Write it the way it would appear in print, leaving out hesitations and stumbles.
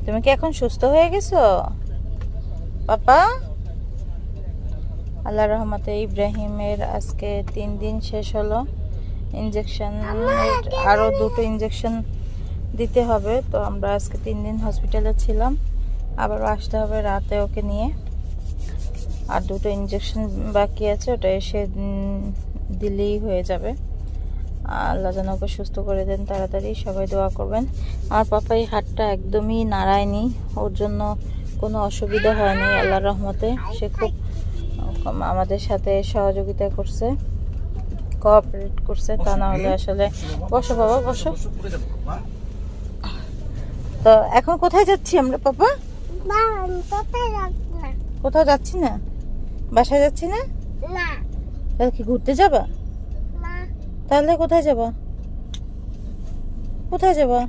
তুমি কি এখন সুস্থ হয়ে গেছো পাপা? আল্লাহ রহমতে ইব্রাহিমের আজকে 3 দিন শেষ হলো। ইঞ্জেকশন আরো 2টো ইঞ্জেকশন দিতে হবে। তো আমরা আজকে 3 দিন হসপিটালে ছিলাম, আবারও আসতে হবে রাতে ওকে নিয়ে। আর 2টো ইঞ্জেকশন বাকি আছে, ওটা এসে দিলেই হয়ে যাবে। আল্লাহ যেন ওকে সুস্থ করে দেন তাড়াতাড়ি, সবাই দোয়া করবেন। আমার পাপা এই হাতটা একদমই নাড়ায়নি, ওর জন্য কোনো অসুবিধা হয়নি আল্লাহর রহমতে। সে খুব আমাদের সাথে সহযোগিতা করছে, কোঅপারেট করছে, তা না হলে আসলে। বসো বাবা বসো। তো এখন কোথায় যাচ্ছি আমরা পাপা? কোথাও যাচ্ছি না, বাসায় যাচ্ছি না। তাহলে কি ঘুরতে যাবা? তাহলে কোথায় যাবা? কোথায় যাবা?